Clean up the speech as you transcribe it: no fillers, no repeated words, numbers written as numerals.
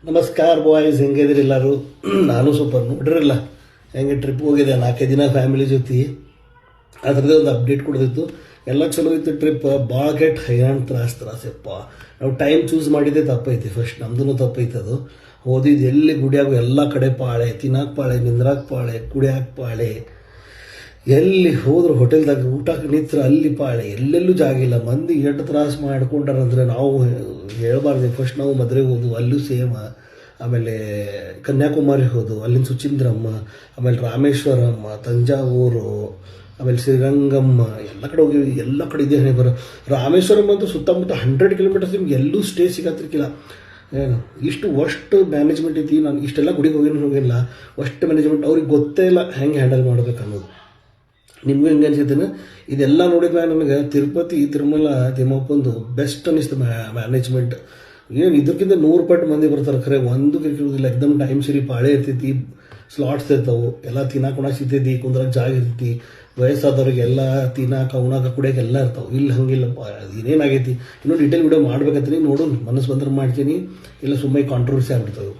ನಮಸ್ಕಾರ ಬಾಯ್ಸ್, ಹೆಂಗಿದ್ರಿ ಎಲ್ಲರೂ? ನಾನು ಸೂಪರ್. ನೋಡ್ರಿಲ್ಲ ಹೆಂಗೆ ಟ್ರಿಪ್ ಹೋಗಿದೆ 4 ದಿನ ಫ್ಯಾಮಿಲಿ ಜೊತೆ. ಅದ್ರದ್ದೇ ಒಂದು ಅಪ್ಡೇಟ್ ಕೊಡ್ದಿತ್ತು. ಎಲ್ಲ ಚಲೋ ಇತ್ತು ಟ್ರಿಪ್. ಭಾಳ ಕೆಟ್ಟ ಹೈರಾಣ ತ್ರಾಸಪ್ಪ. ನಾವು ಟೈಮ್ ಚೂಸ್ ಮಾಡಿದ್ದೆ ತಪ್ಪೈತಿ. ಫಸ್ಟ್ ನಮ್ದು ತಪ್ಪೈತೆ. ಅದು ಓದಿದ್ದು ಎಲ್ಲಿ ಗುಡಿಯಾಗ ಎಲ್ಲ ಕಡೆ ಪಾಳೆ, ತಿನ್ನಾಕ ಪಾಳೆ, ನಿಂದ್ರಾಕ ಪಾಳೆ, ಕುಡಿಯಾಕ ಪಾಳೆ. ಎಲ್ಲಿ ಹೋದ್ರು ಹೋಟೆಲ್ದಾಗ ಊಟಕ್ಕೆ ನಿಂತ್ರ ಅಲ್ಲಿ ಪಾಳೆ, ಎಲ್ಲೆಲ್ಲೂ ಜಾಗ ಇಲ್ಲ. ಮಂದಿ ಎಷ್ಟು ತ್ರಾಸು ಮಾಡ್ಕೊಂಡಾರಂದ್ರೆ ನಾವು ಹೇಳ್ಬಾರ್ದು. ಫಸ್ಟ್ ನಾವು ಮದುವೆಗೆ ಹೋದ್ವು, ಅಲ್ಲೂ ಸೇಮ್. ಆಮೇಲೆ ಕನ್ಯಾಕುಮಾರಿ ಹೋದ್ವು, ಅಲ್ಲಿಂದ ಸುಚೀಂದ್ರಮ್ಮ, ಆಮೇಲೆ ರಾಮೇಶ್ವರಮ್ಮ, ತಂಜಾವೂರು, ಆಮೇಲೆ ಶ್ರೀರಂಗಮ್ಮ, ಎಲ್ಲ ಕಡೆ ಹೋಗಿವಿ. ಎಲ್ಲ ಕಡೆ ಇದೆ ಹಣೆ ಬರೋ. ರಾಮೇಶ್ವರಂ ಅಂತೂ ಸುತ್ತಮುತ್ತ 100 ಕಿಲೋಮೀಟರ್ಸ್ ನಿಮ್ಗೆ ಎಲ್ಲೂ ಸ್ಟೇ ಸಿಗತ್ತಿರ್ಕಿಲ್ಲ. ಏನು ಇಷ್ಟು ಅಷ್ಟು ಮ್ಯಾನೇಜ್ಮೆಂಟ್ ಐತಿ. ನಾನು ಇಷ್ಟೆಲ್ಲ ಗುಡಿಗೆ ಹೋಗಿಲ್ಲ. ಅಷ್ಟು ಮ್ಯಾನೇಜ್ಮೆಂಟ್ ಅವ್ರಿಗೆ ಗೊತ್ತೇ ಇಲ್ಲ ಹೆಂಗೆ ಹ್ಯಾಂಡಲ್ ಮಾಡ್ಬೇಕು ಅನ್ನೋದು. ನಿಮಗೂ ಹೆಂಗೆ ಅನ್ಸಿದ್ದೇನೆ? ಇದೆಲ್ಲ ನೋಡಿದ್ಮೇಲೆ ನನಗೆ ತಿರುಪತಿ ತಿರುಮಲ ತಿಮ್ಮಪ್ಪಂದು ಬೆಸ್ಟ್ ಅನ್ನಿಸ್ತು ಮ್ಯಾನೇಜ್ಮೆಂಟ್. ಏನು ಇದಕ್ಕಿಂತ 100 ಪಟ್ಟು ಮಂದಿ ಬರ್ತಾರೆ. ಖರೆ ಒಂದು ಕಿರಿಕಿರೋದಿಲ್ಲ. ಎಕ್ದಮ್ ಟೈಮ್ ಸರಿ ಪಾಳೆ ಇರ್ತೈತಿ, ಸ್ಲಾಟ್ಸ್ ಇರ್ತಾವೆ, ಎಲ್ಲ ತಿನ್ನಾಕ ಉಣಾಕ ಸಿಗ್ತೈತಿ, ಕುಂದ್ರಾಗ ಜಾಗ ಇರ್ತೈತಿ. ವಯಸ್ಸಾದವ್ರಿಗೆ ಎಲ್ಲ ತಿನ್ನಾಕ ಉಣಾಕ ಕುಡಿಯೋಕೆ ಎಲ್ಲ ಇರ್ತಾವೆ. ಇಲ್ಲಿ ಹಂಗಿಲ್ಲಪ್ಪ. ಏನೇನಾಗೈತಿ ಇನ್ನೂ ಡೀಟೇಲ್ ವಿಡಿಯೋ ಮಾಡ್ಬೇಕಂತೀನಿ. ನೋಡೋಣ, ಮನಸ್ಸು ಬಂದ್ರೆ ಮಾಡ್ತೀನಿ, ಇಲ್ಲ ಸುಮ್ಮನೆ ಕಾಂಟ್ರವರ್ಸಿ ಆಗ್ಬಿಡ್ತಾವೆ.